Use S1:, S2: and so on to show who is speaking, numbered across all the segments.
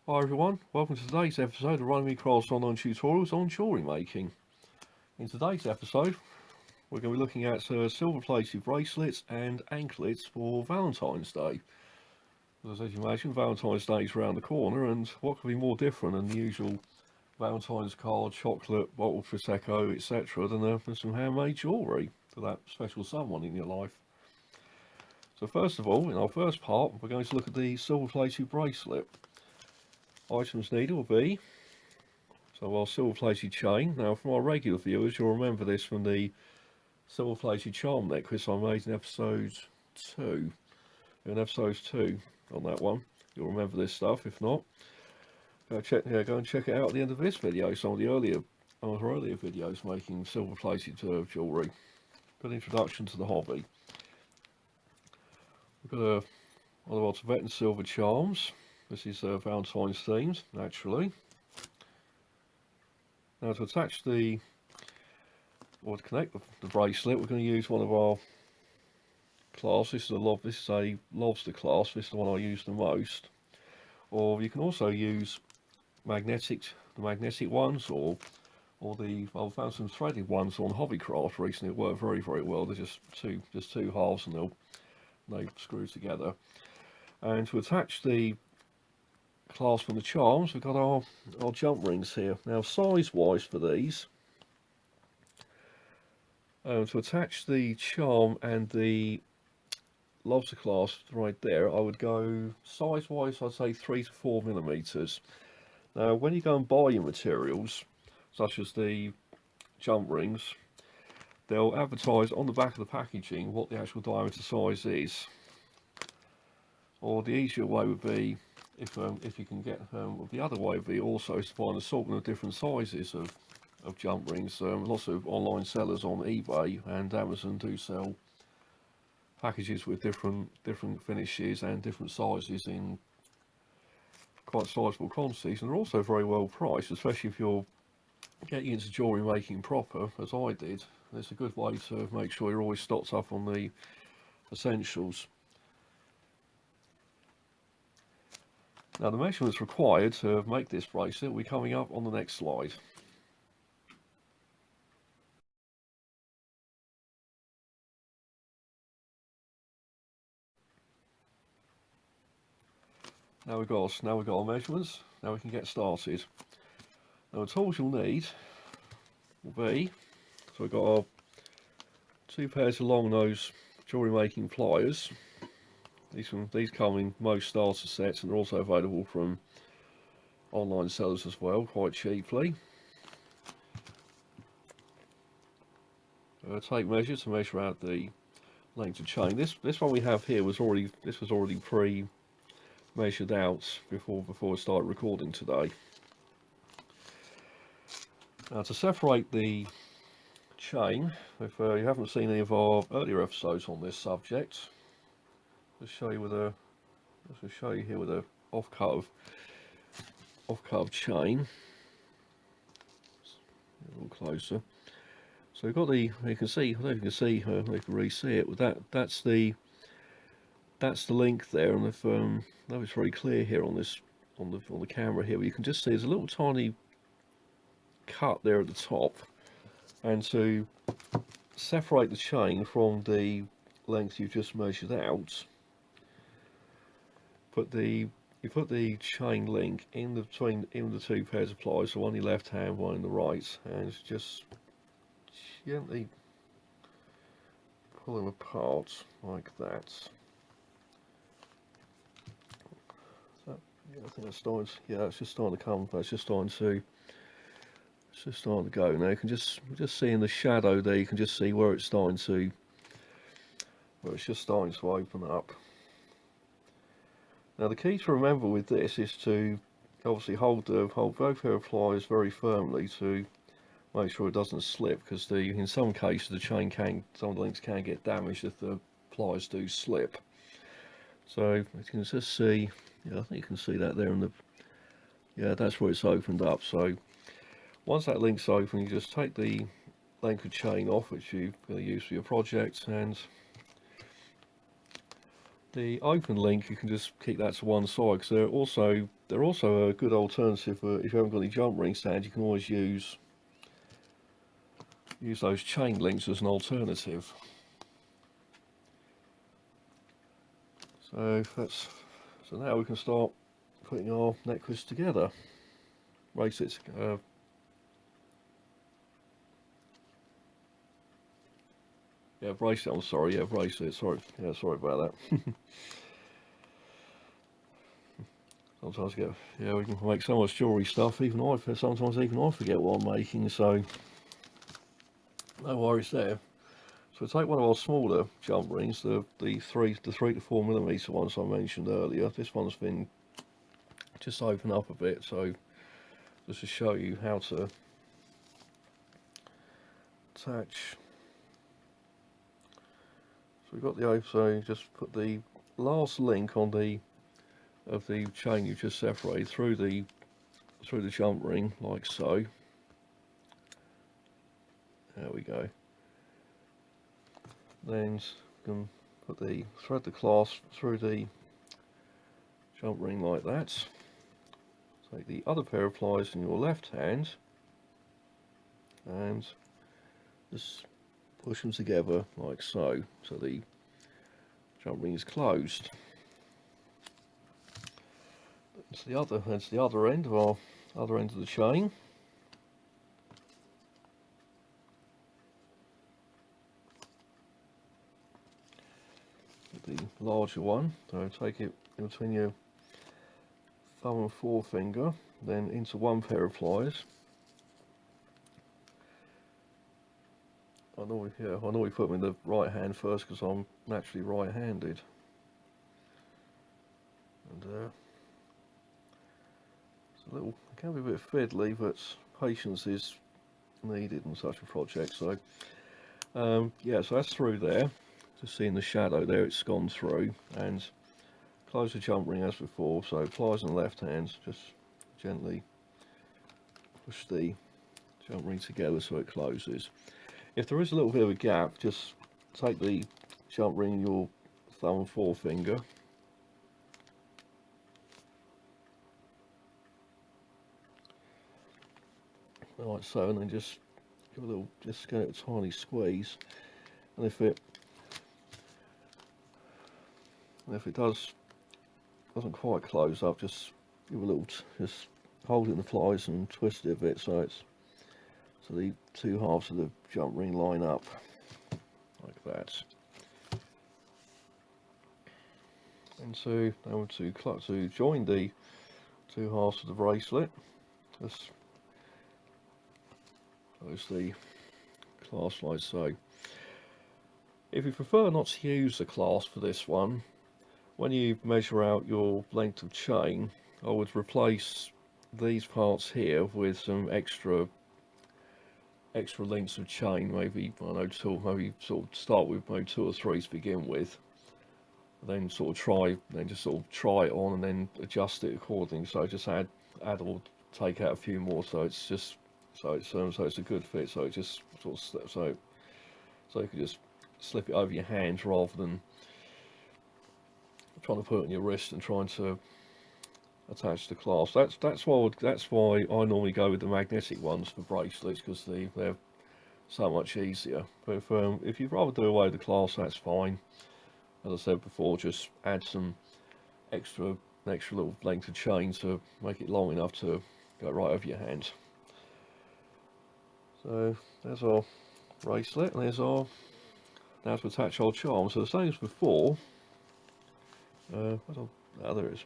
S1: Hi everyone, welcome to today's episode of Runnymede Crafts online tutorials on jewellery making. In today's episode we're going to be looking at silver plated bracelets and anklets for Valentine's Day. As you imagine, Valentine's Day is around the corner, and what could be more different than the usual Valentine's card, chocolate, bottled Prosecco, etc. than some handmade jewellery for that special someone in your life. So first of all, in our first part, we're going to look at the silver plated bracelet. Items needed will be our silver plated chain. Now, from our regular viewers, you'll remember this from the silver plated charm necklace I made in episode 2. In episode 2 on that one, you'll remember this stuff. If not, go and check it out at the end of this video. Some of the earlier videos making silver plated jewellery. Good introduction to the hobby. We've got one of our Tibetan silver charms. This is Valentine's themed, naturally. Now to attach to connect the bracelet, we're going to use one of our clasps. This is a lobster clasp. This is the one I use the most. Or you can also use the magnetic ones, or I've found some threaded ones on Hobbycraft recently. It worked very well. They're just two halves, and they screw together. And to attach the clasp and the charms, we've got our jump rings here. Now, size wise for these, to attach the charm and the lobster clasp right there, I would go size wise, I'd say 3 to 4 millimeters. Now, when you go and buy your materials, such as the jump rings, they'll advertise on the back of the packaging what the actual diameter size is. Or the easier way would be, if you can get the other way would be also to find an assortment of different sizes of jump rings. Lots of online sellers on eBay and Amazon do sell packages with different finishes and different sizes in quite sizable quantities, and they're also very well priced, especially if you're getting into jewellery making proper, as I did. It's a good way to make sure you're always stocked up on the essentials. Now, the measurements required to make this bracelet will be coming up on the next slide. Now we've got our measurements. Now we can get started. Now, the tools you'll need will be, so we've got our 2 pairs of long nose jewellery making pliers. These come in most starter sets, and they're also available from online sellers as well, quite cheaply. Tape measure to measure out the length of chain. This one we have here was already pre-measured out before I started recording today. Now, to separate the chain, if you haven't seen any of our earlier episodes on this subject, Let's show you here with a off-cut of chain. A little closer. So we've got you can see, I don't know if you can see, you can really see it. But that's the link there, and if that was very clear here on the camera here, but you can just see there's a little tiny cut there at the top, and to separate the chain from the length you've just measured out, you put the chain link in between the 2 pairs of pliers, so one in your left hand, one in the right, and just gently pull them apart like that. So, yeah, I think that's starting. Yeah, it's just starting to come. It's just starting to go now. You can just see in the shadow there. You can just see where it's just starting to open up. Now, the key to remember with this is to obviously hold both pair of pliers very firmly to make sure it doesn't slip, because in some cases some of the links can get damaged if the pliers do slip. So you can just see, yeah, I think you can see that there that's where it's opened up. So once that link's open, you just take the length of chain off, which you're going to use for your project, and The open link, you can just keep that to one side, because they're also a good alternative for if you haven't got any jump ring stands. You can always use those chain links as an alternative. So now we can start putting our necklace together. Bracelets. Yeah, bracelet. I'm sorry. Yeah, bracelet. Sorry. Yeah, sorry about that. Sometimes we can make so much jewellery stuff. Sometimes even I forget what I'm making. So no worries there. So take one of our smaller jump rings, the 3 to 4 millimeter ones I mentioned earlier. This one's been just open up a bit, so just to show you how to attach. So we've got so just put the last link on the chain you just separated through the jump ring, like so. There we go. Then you can thread the clasp through the jump ring like that. Take the other pair of pliers in your left hand and just push them together like so, so the jump ring is closed. That's the other end of the chain. The larger one, so take it in between your thumb and forefinger, then into one pair of pliers. I normally put them in the right hand first because I'm naturally right-handed. And it can be a bit fiddly, but patience is needed in such a project. So yeah, so that's through there. Just seeing the shadow there, it's gone through. And close the jump ring as before. So pliers in the left hand, just gently push the jump ring together so it closes. If there is a little bit of a gap, just take the jump ring in your thumb and forefinger, like so, and then just give a tiny squeeze. And if it doesn't quite close up, just give a little, just hold it in the pliers and twist it a bit so the two halves of the jump ring line up like that. And to join the two halves of the bracelet, just close the clasp like so. If you prefer not to use the clasp for this one, when you measure out your length of chain, I would replace these parts here with some extra links of chain. Maybe maybe sort of start with maybe 2 or 3 to begin with. Then just sort of try it on and then adjust it accordingly. So just add or take out a few more. So it's a good fit. So it just sort of so you can just slip it over your hand rather than trying to put it on your wrist and trying to attach the clasp. That's why I normally go with the magnetic ones for bracelets, because they're so much easier. But if you'd rather do away with the clasp, that's fine. As I said before, just add some extra little length of chain to make it long enough to go right over your hand. So there's our bracelet, and now to attach our charm. So the same as before. There it is.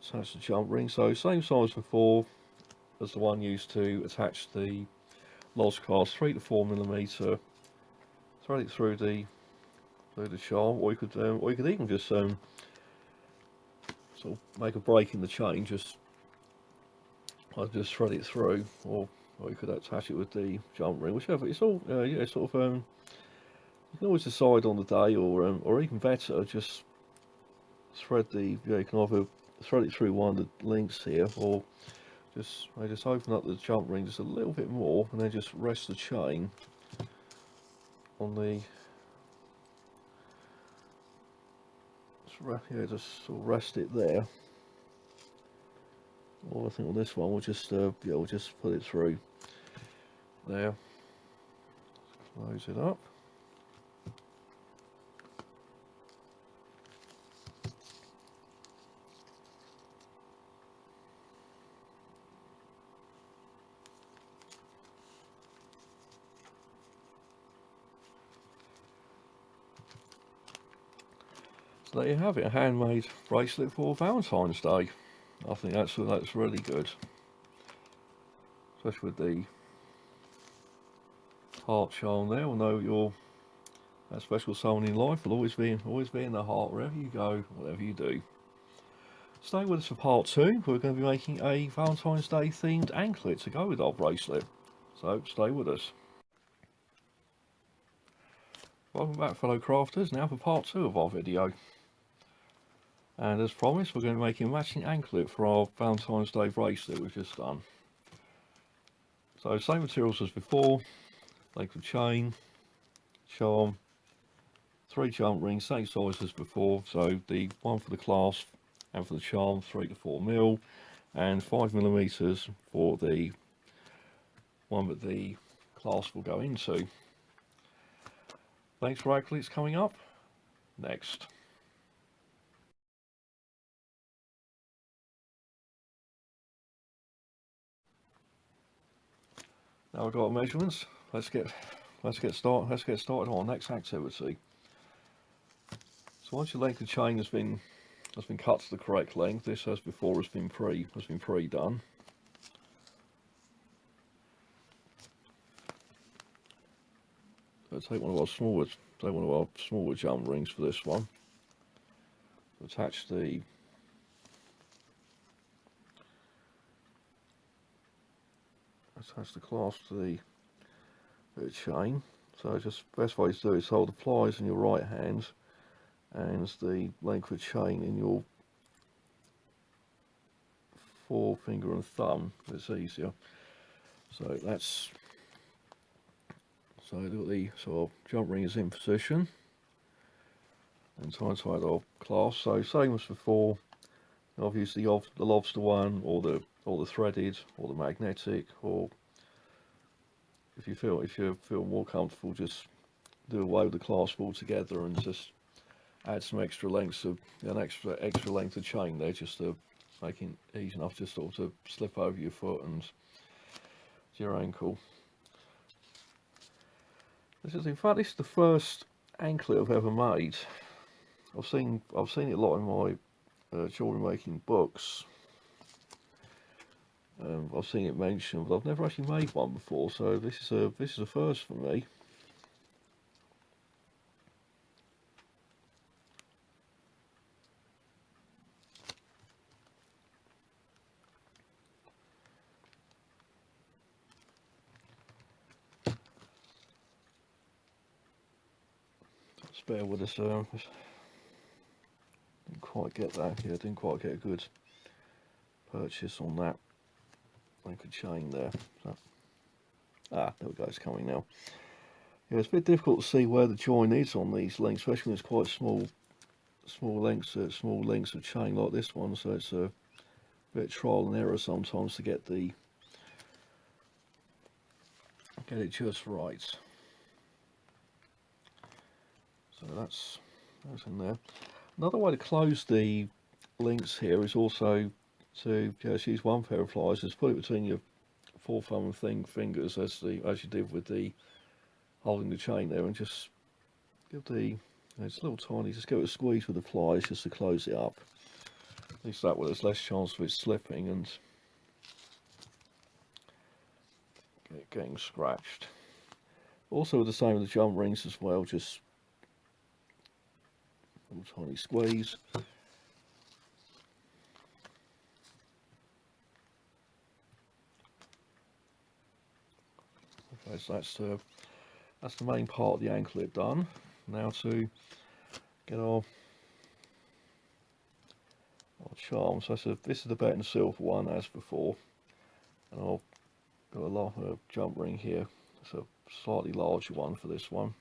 S1: Attach the jump ring. So same size before as the one used to attach the loz clasp, 3 to 4 millimeter. Thread it through the charm, or you could even just sort of make a break in the chain. I'd just thread it through, or you could attach it with the jump ring, whichever. It's all yeah, sort of you can always decide on the day, or even better, just thread you can either thread it through one of the links here, or just open up the jump ring just a little bit more, and then just rest the chain on the yeah, just sort of rest it there. Or I think on this one we'll just yeah, we'll just put it through there. Close it up. So there you have it, a handmade bracelet for Valentine's Day. I think that's really good, especially with the heart charm there. We'll know you're that special someone in life will always be in the heart wherever you go, whatever you do. Stay with us for part 2. We're going to be making a Valentine's Day themed anklet to go with our bracelet. So stay with us. Welcome back, fellow crafters, now for part 2 of our video. And as promised, we're going to be making a matching anklet for our Valentine's Day bracelet we've just done. So same materials as before, length of chain, charm, 3 jump rings, same size as before, so the one for the clasp and for the charm 3 to 4 mil, and 5mm for the one that the clasp will go into. Thanks for anklets coming up next. Now we've got our measurements. Let's get started on our next activity. So once your length of chain has been cut to the correct length, this as before has been pre-done. So take one of our smaller jump rings for this one. Attach the clasp to the chain. So just best way to do is hold the pliers in your right hand and the length of chain in your forefinger and thumb. It's easier. So that's the sort of jump ring is in position and tied our clasp. So same as before. Obviously, the lobster one, or the threaded, or the magnetic, or if you feel more comfortable, just do away with the clasp altogether and just add some extra lengths of extra length of chain there, just to make it easy enough just sort of to slip over your foot and your ankle. This is the first anklet I've ever made. I've seen it a lot in my jewellery making books. I've seen it mentioned, but I've never actually made one before. So this is a first for me. Just bear with us. Didn't quite get that. Yeah, didn't quite get a good purchase on that length of chain there. So, there we go. It's coming now. Yeah, it's a bit difficult to see where the join is on these links, especially when it's quite small lengths of chain like this one. So it's a bit of trial and error sometimes to get it just right. So that's in there. Another way to close the links here is also to just use one pair of pliers, just put it between your thumb and fingers as you did with the holding the chain there, and just give it's a little tiny, just give it a squeeze with the pliers just to close it up. At least that way there's less chance of it slipping and getting scratched. Also with the same with the jump rings as well, just a little tiny squeeze. Okay, so that's the main part of the anklet done. Now to get our charm. So this is the bet and silver one as before, and I've got a lot of jump ring here. It's a slightly larger one for this one.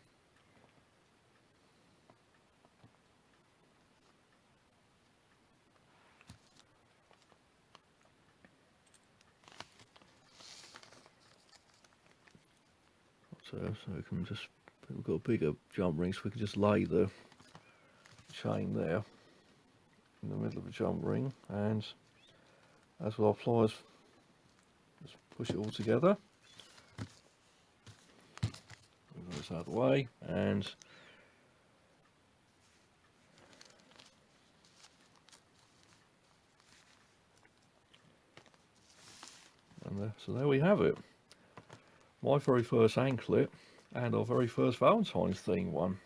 S1: so we can just, we've got a bigger jump ring, so we can just lay the chain there in the middle of the jump ring, and as with our pliers, just push it all together. Move this out of the way, and so there we have it. My very first anklet and our very first Valentine's theme one.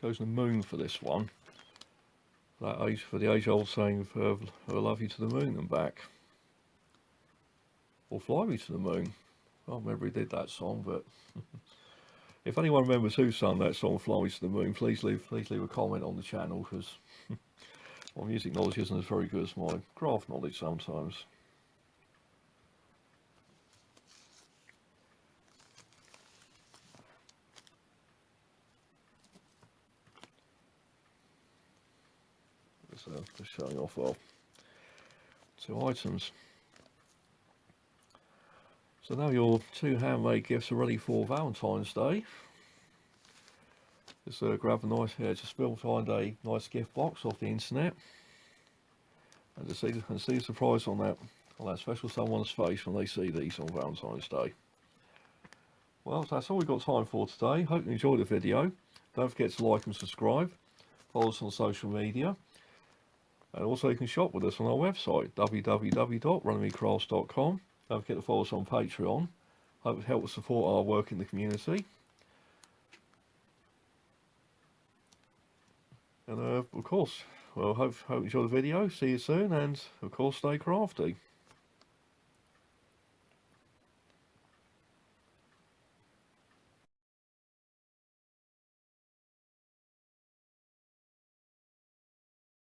S1: Chosen the moon for this one. For the age-old saying of "I love you to the moon and back," or "Fly me to the moon." I can't remember who did that song, but if anyone remembers who sung that song, "Fly Me to the Moon," please leave a comment on the channel, because my music knowledge isn't as very good as my craft knowledge sometimes. Just showing off our two items. So now your two handmade gifts are ready for Valentine's Day. Just grab a nice, just find a nice gift box off the internet, and just see the surprise on that special someone's face when they see these on Valentine's Day. Well, that's all we've got time for today. Hope you enjoyed the video. Don't forget to like and subscribe. Follow us on social media. And also you can shop with us on our website, www.runnymedecrafts.com. Don't forget to follow us on Patreon. Hope it helps support our work in the community. And of course, well, hope you enjoyed the video. See you soon, and of course, stay crafty.